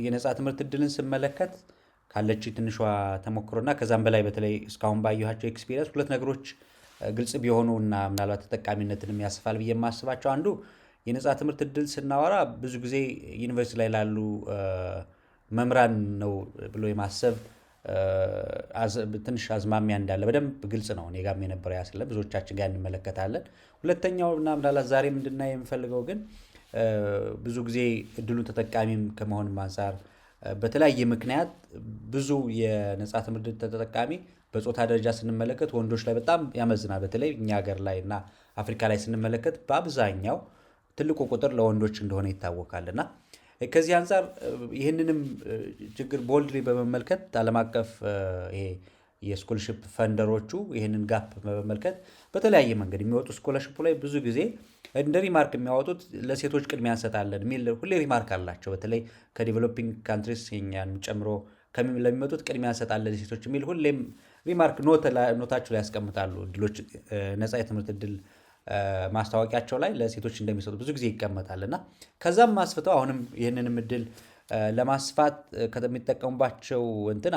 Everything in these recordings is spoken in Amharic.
የነጻ ትምህርት እድልን ስመለከት ካለች ትንሿ ተሞክሮና ከዛም በላይ በተለይ እስካሁን ባየኋቸው ኤክስፒሪየንስ ሁለት ነገሮች ግልጽ ቢሆኑና ምናልባት ተጠቃሚነትን ያስፋል ብዬ የማስባቸው አንዱ የነጻ ትምህርት እድል ስናወራ ብዙ ጊዜ ዩኒቨርሲቲ ላይ ላሉ መምህራን ነው ብሎ የማሰብ ትንሽ አዝማሚያ እንዳለ በደንብ ግልጽ ነው። እኔ ጋርም የነበረው ያ ስለ ብዙዎቻችን ጋር እንመለከታለን። ሁለተኛው እና ምናልባት ዛሬም እንድናይ የምፈልገው ግን ብዙ ጊዜ እድሉን ተጠቃሚም ከመሆንም አንፃር በተለያየ ምክንያት ብዙ የነጻ ትምህርት ተጠቃሚ በጾታ ደረጃ ስንመለከት ወንዶች ላይ በጣም ያመዝናል። በተለይ እኛ ሀገር ላይ እና አፍሪካ ላይ ስንመለከት በአብዛኛው ትልቁ ቁጥር ለወንዶች እንደሆነ ይታወቃል። እና ከዚህ አንፃር ይህንንም ችግር ቦልድሊ በመመልከት ዓለም አቀፍ ይሄ የስኮለርሺፕ ፈንደሮቹ ይህንን ጋፕ በመመልከት በተለያየ መንገድ የሚወጡ ስኮለርሺፕ ላይ ብዙ ጊዜ እንደ ሪማርክ የሚያወጡት ለሴቶች ቅድሚያ እንሰጣለን የሚል ሁሌ ሪማርክ አላቸው። በተለይ ከዲቨሎፒንግ ካንትሪስ የኛን ጨምሮ ለሚመጡት ቅድሚያ እንሰጣለን ሴቶች የሚል ሁሌም ሪማርክ ኖታቸው ላይ ያስቀምጣሉ። እድሎች ነጻ የትምህርት እድል ማስታወቂያቸው ላይ ለሴቶች እንደሚሰጡ ብዙ ጊዜ ይቀመጣል። እና ከዛም አስፍተው አሁንም ይህንንም እድል ለማስፋት ከሚጠቀሙባቸው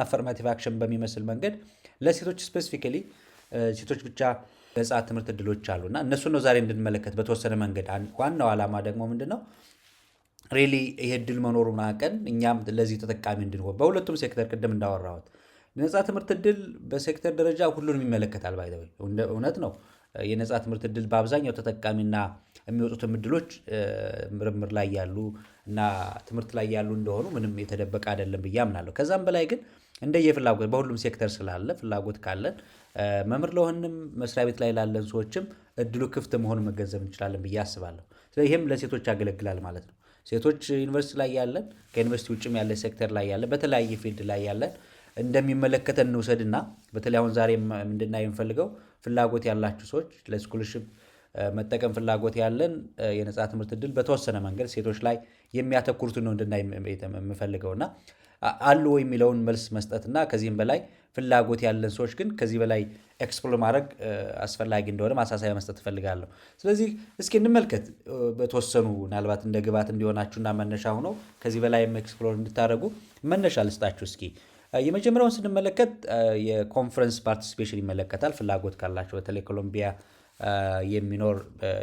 አፈርማቲቭ አክሽን በሚመስል መንገድ ለሴቶች ስፔሲፊካሊ ሴቶች ብቻ ነጻ ትምህርት እድሎች አሉና እነሱን ነው ዛሬ እንድንመለከት በተወሰነ መንገድ። ዋናው ዓላማ ደግሞ ምንድነው ሪሊ ይሄ እድል መኖሩን አውቀን እኛም ለዚህ ተጠቃሚ እንድንሆን በሁለቱም ሴክተር ቅድም እንዳወራሁት ነጻ ትምህርት እድል በሴክተር ደረጃ ሁሉንም ይመለከታል። ባይ ዘ ወይ እውነት ነው። የነጻ ትምህርት እድል በአብዛኛው ተጠቃሚና የሚወጡትም እድሎች ምርምር ላይ ያሉ እና ትምህርት ላይ ያሉ እንደሆኑ ምንም የተደበቀ አይደለም ብዬ አምናለሁ። ከዛም በላይ ግን እንደየፍላጎት በሁሉም ሴክተር ስላለ ፍላጎት ካለን መምህር ለሆንም መስሪያ ቤት ላይ ላለን ሰዎችም እድሉ ክፍት መሆኑን መገንዘብ እንችላለን ብዬ አስባለሁ። ስለዚህ ይህም ለሴቶች ያገለግላል ማለት ነው። ሴቶች ዩኒቨርሲቲ ላይ ያለን ከዩኒቨርሲቲ ውጭም ያለ ሴክተር ላይ ያለን በተለያየ ፊልድ ላይ ያለን እንደሚመለከተን እንውሰድና በተለይ አሁን ዛሬ እንድናይ የምፈልገው ፍላጎት ያላችሁ ሰዎች ለስኮለርሺፕ መጠቀም ፍላጎት ያለን የነጻ ትምህርት እድል በተወሰነ መንገድ ሴቶች ላይ የሚያተኩሩትን ነው እንድናይ የምፈልገውና አሉ ወይ የሚለውን መልስ መስጠትና ከዚህም በላይ ፍላጎት ያለን ሰዎች ግን ከዚህ በላይ ኤክስፕሎር ማድረግ አስፈላጊ እንደሆነ ማሳሰቢያ መስጠት እፈልጋለሁ። ስለዚህ እስኪ እንመልከት በተወሰኑ ምናልባት እንደ ግብዓት እንዲሆናችሁና መነሻ ሆኖ ከዚህ በላይ ኤክስፕሎር እንድታደርጉ መነሻ ልስጣችሁ። እስኪ የመጀመሪያውን ስንመለከት የኮንፈረንስ ፓርቲሲፔሽን ይመለከታል። ፍላጎት ካላቸው በተለይ ኮሎምቢያ የሚኖር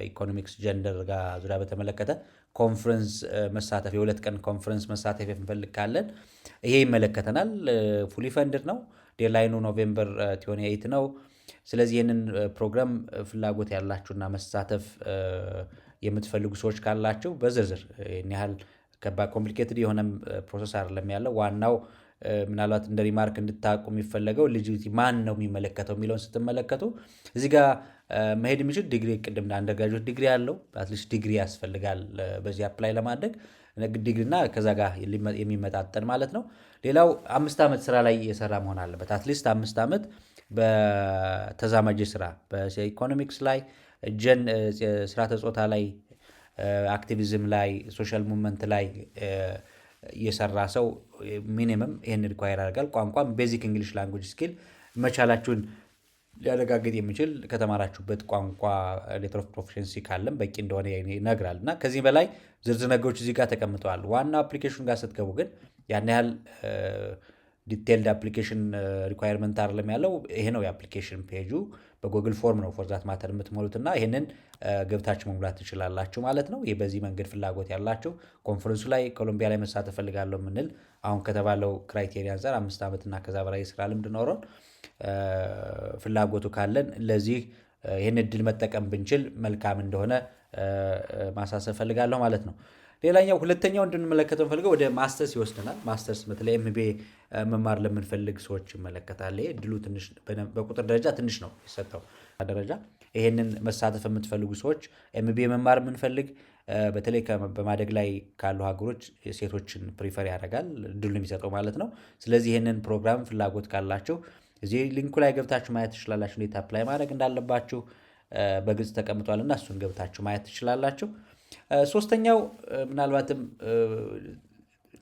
ኢኮኖሚክስ ጀንደር ጋር ዙሪያ በተመለከተ ኮንፈረንስ መሳተፍ የሁለት ቀን ኮንፈረንስ መሳተፍ የምንፈልግ ካለን ይሄ ይመለከተናል። ፉሊ ፈንድድ ነው። ዴድላይኑ ኖቬምበር 28 ነው። ስለዚህ ይህንን ፕሮግራም ፍላጎት ያላችሁና መሳተፍ የምትፈልጉ ሰዎች ካላችሁ በዝርዝር ይህን ያህል ከባድ ኮምፕሊኬትድ የሆነም ፕሮሰስ አይደለም ያለው። ዋናው ምናልባት እንደ ሪማርክ እንድታውቁ የሚፈለገው ልጅቲ ማን ነው የሚመለከተው የሚለውን ስትመለከቱ እዚህ ጋር መሄድ የሚችል ዲግሪ ቅድም አንደርግራጁዌት ዲግሪ ያለው አትሊስት ዲግሪ ያስፈልጋል በዚህ አፕላይ ለማድረግ ዲግሪና ከዛ ጋር የሚመጣጠን ማለት ነው። ሌላው 5 ዓመት ስራ ላይ የሰራ መሆን አለበት። አትሊስት 5 ዓመት በተዛማጅ ስራ በኢኮኖሚክስ ላይ ስርዓተ ጾታ ላይ አክቲቪዝም ላይ ሶሻል ሙቭመንት ላይ የሰራ ሰው ሚኒመም ይሄን ሪኳየር ያደርጋል። ቋንቋም ቤዚክ እንግሊሽ ላንጉዌጅ ስኪል መቻላችሁን ሊያረጋግጥ የሚችል ከተማራችሁበት ቋንቋ ሌተር ኦፍ ፕሮፊሸንሲ ካለም በቂ እንደሆነ ይነግራል። እና ከዚህ በላይ ዝርዝር ነገሮች እዚህ ጋር ተቀምጠዋል። ዋና አፕሊኬሽን ጋር ስትገቡ ግን ያን ያህል ዲቴይልድ አፕሊኬሽን ሪኳየርመንት አይደለም ያለው። ይሄ ነው የአፕሊኬሽን ፔጁ። በጉግል ፎርም ነው ፎርዛት ማተር የምትሞሉትና ይሄንን ገብታችሁ መሙላት ትችላላችሁ ማለት ነው። ይሄ በዚህ መንገድ ፍላጎት ያላችሁ ኮንፈረንሱ ላይ ኮሎምቢያ ላይ መሳተፍ ፈልጋለሁ የምንል አሁን ከተባለው ክራይቴሪያ አንፃር 5 ዓመት እና ከዛ በላይ የስራ ልምድ ኖሮን ፍላጎቱ ካለን ለዚህ ይህን እድል መጠቀም ብንችል መልካም እንደሆነ ማሳሰብ ፈልጋለሁ ማለት ነው። ሌላኛው ሁለተኛው እንድንመለከተው ፈልገው ወደ ማስተርስ ይወስደናል። ማስተርስ በተለይ ኤምቢኤ መማር ለምንፈልግ ሰዎች ይመለከታል። ይሄ እድሉ ትንሽ በቁጥር ደረጃ ትንሽ ነው የሰጠው ደረጃ። ይሄንን መሳተፍ የምትፈልጉ ሰዎች ኤምቢኤ መማር የምንፈልግ በተለይ በማደግ ላይ ካሉ ሀገሮች ሴቶችን ፕሪፈር ያደርጋል እድሉን የሚሰጠው ማለት ነው። ስለዚህ ይሄንን ፕሮግራም ፍላጎት ካላችሁ እዚህ ሊንኩ ላይ ገብታችሁ ማየት ትችላላችሁ። እንዴት አፕላይ ማድረግ እንዳለባችሁ በግልጽ ተቀምጧልና እሱን ገብታችሁ ማየት ትችላላችሁ። ሶስተኛው ምናልባትም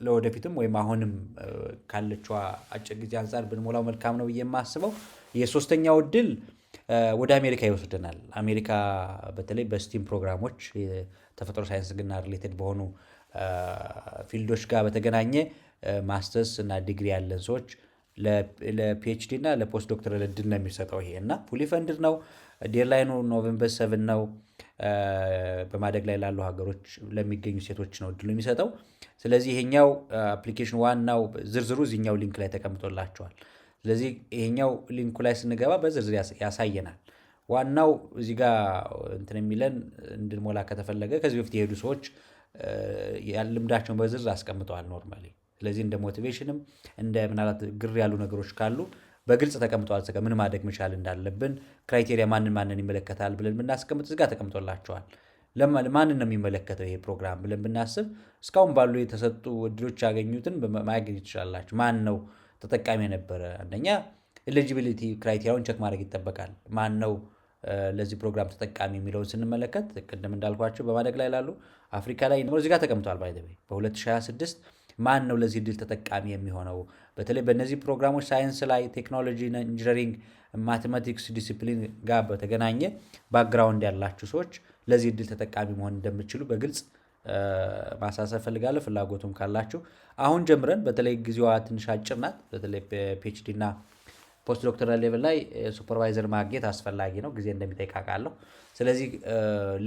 ለወደፊትም ወይም አሁንም ካለችው አጭር ጊዜ አንፃር ብንሞላው መልካም ነው ብዬ የማስበው የሶስተኛው እድል ወደ አሜሪካ ይወስደናል። አሜሪካ በተለይ በስቲም ፕሮግራሞች ተፈጥሮ ሳይንስ ግና ሪሌትድ በሆኑ ፊልዶች ጋር በተገናኘ ማስተርስ እና ዲግሪ ያለን ሰዎች ለፒኤችዲ እና ለፖስት ዶክተራል እድል ነው የሚሰጠው። ይሄ እና ፉሊ ፈንድድ ነው። ዴድላይኑ ኖቬምበር 7 ነው። በማደግ ላይ ላሉ ሀገሮች ለሚገኙ ሴቶች ነው እድሉ የሚሰጠው። ስለዚህ ይሄኛው አፕሊኬሽን ዋናው ዝርዝሩ እዚህኛው ሊንክ ላይ ተቀምጦላቸዋል። ስለዚህ ይሄኛው ሊንኩ ላይ ስንገባ በዝርዝር ያሳየናል። ዋናው እዚህ ጋር እንትን የሚለን እንድንሞላ ከተፈለገ ከዚህ በፊት የሄዱ ሰዎች ልምዳቸውን በዝርዝር አስቀምጠዋል ኖርማሊ። ስለዚህ እንደ ሞቲቬሽንም እንደ ምናልባት ግር ያሉ ነገሮች ካሉ በግልጽ ተቀምጠዋል። ምን ማድረግ መቻል እንዳለብን ክራይቴሪያ ማንን ይመለከታል ብለን ብናስቀምጥ እዚህ ጋር ተቀምጦላቸዋል። ማንን ነው የሚመለከተው ይሄ ፕሮግራም ብለን ብናስብ እስካሁን ባሉ የተሰጡ እድሎች ያገኙትን ማግኘት ትችላላችሁ። ማን ነው ተጠቃሚ የነበረ? አንደኛ ኤሊጂቢሊቲ ክራይቴሪያውን ቸክ ማድረግ ይጠበቃል። ማን ነው ለዚህ ፕሮግራም ተጠቃሚ የሚለውን ስንመለከት ቅድም እንዳልኳቸው በማደግ ላይ ላሉ አፍሪካ ላይ እዚህ ጋር ተቀምጧል። በ2026 ማን ነው ለዚህ እድል ተጠቃሚ የሚሆነው? በተለይ በእነዚህ ፕሮግራሞች ሳይንስ ላይ፣ ቴክኖሎጂ፣ ኢንጂነሪንግ፣ ማቴማቲክስ ዲሲፕሊን ጋር በተገናኘ ባክግራውንድ ያላችሁ ሰዎች ለዚህ እድል ተጠቃሚ መሆን እንደምትችሉ በግልጽ ማሳሰብ ፈልጋለሁ። ፍላጎቱም ካላችሁ አሁን ጀምረን በተለይ ጊዜዋ ትንሽ አጭር ናት። በተለይ ፒኤችዲ እና ፖስት ዶክተራል ሌቭል ላይ ሱፐርቫይዘር ማግኘት አስፈላጊ ነው። ጊዜ እንደሚጠይቅ አውቃለሁ። ስለዚህ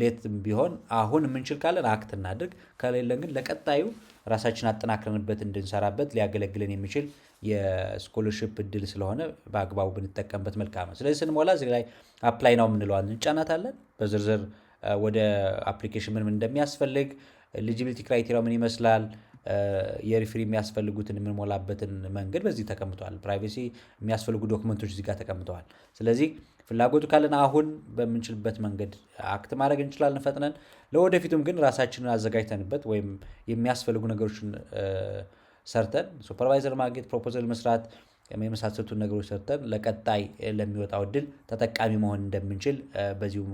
ሌትም ቢሆን አሁን የምንችል ካለን አክት እናድርግ። ከሌለን ግን ለቀጣዩ ራሳችን አጠናክረንበት እንድንሰራበት ሊያገለግለን የሚችል የስኮለርሽፕ እድል ስለሆነ በአግባቡ ብንጠቀምበት መልካም ነው። ስለዚህ ስንሞላ እዚህ ላይ አፕላይ ነው የምንለዋን እንጫናታለን። በዝርዝር ወደ አፕሊኬሽን ምን እንደሚያስፈልግ፣ ኤሊጂቢሊቲ ክራይቴሪያ ምን ይመስላል፣ የሪፍሪ የሚያስፈልጉትን የምንሞላበትን መንገድ በዚህ ተቀምጠዋል። ፕራይቬሲ የሚያስፈልጉ ዶክመንቶች እዚህ ጋር ተቀምጠዋል። ስለዚህ ፍላጎቱ ካለን አሁን በምንችልበት መንገድ አክት ማድረግ እንችላለን ፈጥነን። ለወደፊቱም ግን ራሳችንን አዘጋጅተንበት ወይም የሚያስፈልጉ ነገሮችን ሰርተን ሱፐርቫይዘር ማግኘት፣ ፕሮፖዛል መስራት የመሳሰሉትን ነገሮች ሰርተን ለቀጣይ ለሚወጣው እድል ተጠቃሚ መሆን እንደምንችል በዚሁ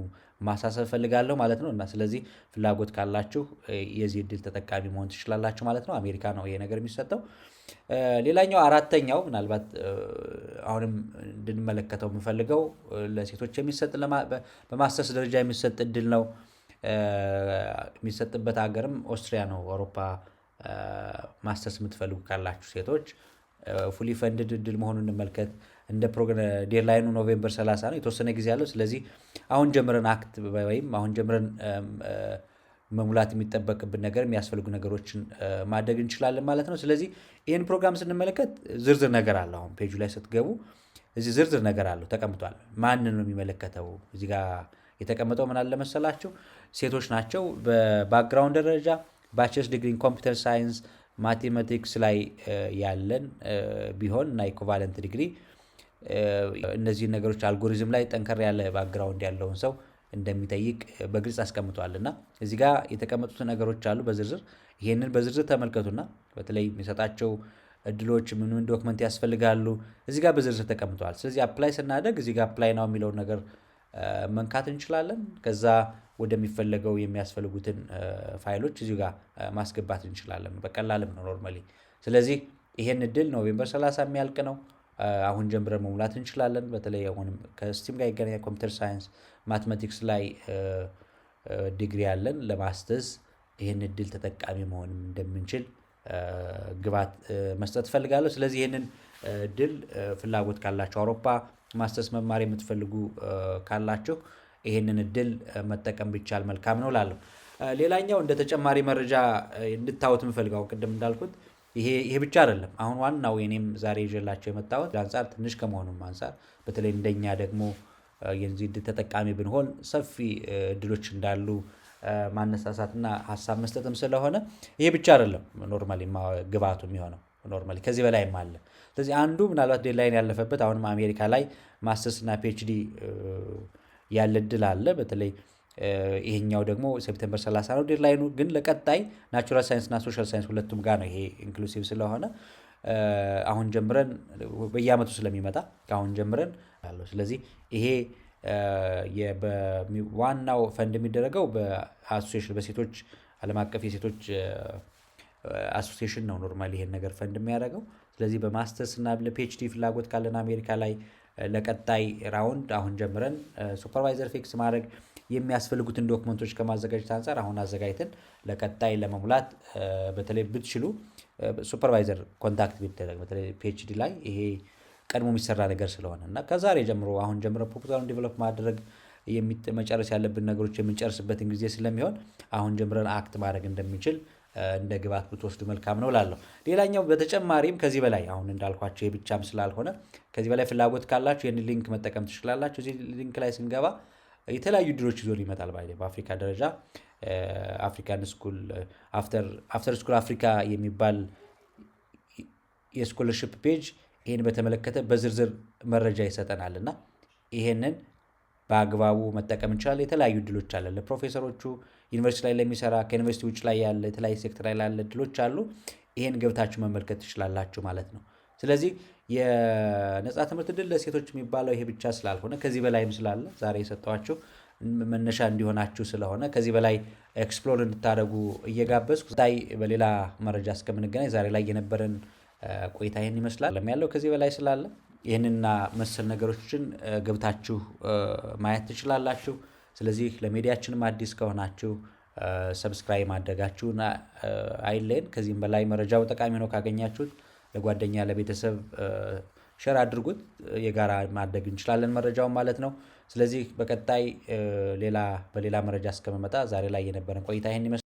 ማሳሰብ ፈልጋለሁ ማለት ነው። እና ስለዚህ ፍላጎት ካላችሁ የዚህ እድል ተጠቃሚ መሆን ትችላላችሁ ማለት ነው። አሜሪካ ነው ይሄ ነገር የሚሰጠው። ሌላኛው አራተኛው ምናልባት አሁንም እንድንመለከተው የምፈልገው ለሴቶች የሚሰጥ በማስተርስ ደረጃ የሚሰጥ እድል ነው። የሚሰጥበት ሀገርም ኦስትሪያ ነው። አውሮፓ ማስተርስ የምትፈልጉ ካላችሁ ሴቶች ፉሊ ፈንድድ እድል መሆኑን እንመልከት። እንደ ዴድላይኑ ኖቬምበር 30 ነው። የተወሰነ ጊዜ ያለው። ስለዚህ አሁን ጀምረን አክት ወይም አሁን ጀምረን መሙላት የሚጠበቅብን ነገር የሚያስፈልጉ ነገሮችን ማድረግ እንችላለን ማለት ነው። ስለዚህ ይህን ፕሮግራም ስንመለከት ዝርዝር ነገር አለ። አሁን ፔጁ ላይ ስትገቡ እዚህ ዝርዝር ነገር አለው ተቀምጧል። ማንን ነው የሚመለከተው? እዚህ ጋር የተቀመጠው ምን አለ መሰላችሁ? ሴቶች ናቸው። በባክግራውንድ ደረጃ ባችለርስ ዲግሪ ኮምፒውተር ሳይንስ ማቴማቲክስ ላይ ያለን ቢሆን እና ኢኩቫለንት ዲግሪ እነዚህን ነገሮች አልጎሪዝም ላይ ጠንከር ያለ ባክግራውንድ ያለውን ሰው እንደሚጠይቅ በግልጽ አስቀምጧል። እና እዚህ ጋር የተቀመጡት ነገሮች አሉ በዝርዝር። ይሄንን በዝርዝር ተመልከቱና በተለይ የሚሰጣቸው እድሎች ምን ዶክመንት ያስፈልጋሉ እዚህ ጋር በዝርዝር ተቀምጠዋል። ስለዚህ አፕላይ ስናደርግ እዚህ ጋር አፕላይ ነው የሚለውን ነገር መንካት እንችላለን። ከዛ ወደሚፈለገው የሚያስፈልጉትን ፋይሎች እዚህ ጋር ማስገባት እንችላለን። በቀላልም ነው ኖርማሊ። ስለዚህ ይሄን እድል ኖቬምበር 30 የሚያልቅ ነው። አሁን ጀምረን መሙላት እንችላለን። በተለይ አሁንም ከስቲም ጋር ይገናኛል። ኮምፒውተር ሳይንስ ማቴማቲክስ ላይ ዲግሪ ያለን ለማስተርስ ይህን እድል ተጠቃሚ መሆን እንደምንችል ግባት መስጠት እፈልጋለሁ። ስለዚህ ይህንን እድል ፍላጎት ካላችሁ አውሮፓ ማስተርስ መማር የምትፈልጉ ካላችሁ ይህንን እድል መጠቀም ቢቻል መልካም ነው ላለሁ። ሌላኛው እንደ ተጨማሪ መረጃ እንድታዩት የምፈልገው ቅድም እንዳልኩት ይሄ ብቻ አይደለም። አሁን ዋናው የኔም ዛሬ ይዤላችሁ የመጣሁት አንጻር ትንሽ ከመሆኑም አንጻር በተለይ እንደኛ ደግሞ የዚህ እድል ተጠቃሚ ብንሆን ሰፊ እድሎች እንዳሉ ማነሳሳትና ሀሳብ መስጠትም ስለሆነ ይሄ ብቻ አይደለም ኖርማሊ ግባቱ የሚሆነው ኖርማሊ ከዚህ በላይም አለ። ስለዚህ አንዱ ምናልባት ዴድላይን ያለፈበት አሁንም አሜሪካ ላይ ማስተርስ እና ፒኤችዲ ያለ እድል አለ። በተለይ ይሄኛው ደግሞ ሴፕቴምበር 30 ነው ዴድላይኑ። ግን ለቀጣይ ናቹራል ሳይንስ እና ሶሻል ሳይንስ ሁለቱም ጋር ነው ይሄ ኢንክሉሲቭ ስለሆነ አሁን ጀምረን በየአመቱ ስለሚመጣ አሁን ጀምረን አለው። ስለዚህ ይሄ ዋናው ፈንድ የሚደረገው በአሶሲዬሽን በሴቶች ዓለም አቀፍ የሴቶች አሶሲዬሽን ነው ኖርማሊ ይሄን ነገር ፈንድ የሚያደርገው። ስለዚህ በማስተርስ እና ለፒኤችዲ ፍላጎት ካለን አሜሪካ ላይ ለቀጣይ ራውንድ አሁን ጀምረን ሱፐርቫይዘር ፊክስ ማድረግ የሚያስፈልጉትን ዶክመንቶች ከማዘጋጀት አንጻር አሁን አዘጋጅተን ለቀጣይ ለመሙላት በተለይ ብትችሉ ሱፐርቫይዘር ኮንታክት ቢደረግ በተለይ ፒኤችዲ ላይ ይሄ ቀድሞ የሚሰራ ነገር ስለሆነ እና ከዛሬ ጀምሮ አሁን ጀምሮ ፕሮፖዛሉን ዲቨሎፕ ማድረግ መጨረስ ያለብን ነገሮች የምንጨርስበትን ጊዜ ስለሚሆን አሁን ጀምረን አክት ማድረግ እንደሚችል እንደ ግብዓት ብትወስዱ መልካም ነው እላለሁ። ሌላኛው በተጨማሪም ከዚህ በላይ አሁን እንዳልኳቸው የብቻም ስላልሆነ ከዚህ በላይ ፍላጎት ካላችሁ ይህን ሊንክ መጠቀም ትችላላችሁ። እዚህ ሊንክ ላይ ስንገባ የተለያዩ ድሎች ይዞ ይመጣል። በአፍሪካ ደረጃ አፍሪካን ስኩል አፍተር ስኩል አፍሪካ የሚባል የስኮለርሽፕ ፔጅ ይህን በተመለከተ በዝርዝር መረጃ ይሰጠናል እና ይሄንን በአግባቡ መጠቀም እንችላለን። የተለያዩ እድሎች አለ ለፕሮፌሰሮቹ ዩኒቨርሲቲ ላይ ለሚሰራ ከዩኒቨርሲቲ ውጭ ላይ ያለ የተለያዩ ሴክተር ላይ ያለ እድሎች አሉ። ይሄን ገብታችሁ መመልከት ትችላላችሁ ማለት ነው። ስለዚህ የነጻ ትምህርት እድል ለሴቶች የሚባለው ይሄ ብቻ ስላልሆነ ከዚህ በላይም ስላለ ዛሬ የሰጠኋችሁ መነሻ እንዲሆናችሁ ስለሆነ ከዚህ በላይ ኤክስፕሎር እንድታደርጉ እየጋበዝኩ ታይ በሌላ መረጃ እስከምንገናኝ ዛሬ ላይ የነበረን ቆይታ ይሄን ይመስላል። ያለው ከዚህ በላይ ስላለ ይህንና መሰል ነገሮችን ገብታችሁ ማየት ትችላላችሁ። ስለዚህ ለሚዲያችንም አዲስ ከሆናችሁ ሰብስክራይብ ማድረጋችሁን አይለየን። ከዚህም በላይ መረጃው ጠቃሚ ነው ካገኛችሁት ለጓደኛ ለቤተሰብ ሼር አድርጉት። የጋራ ማድረግ እንችላለን መረጃውን ማለት ነው። ስለዚህ በቀጣይ በሌላ መረጃ እስከመመጣ ዛሬ ላይ የነበረን ቆይታ ይሄን ይመስላል።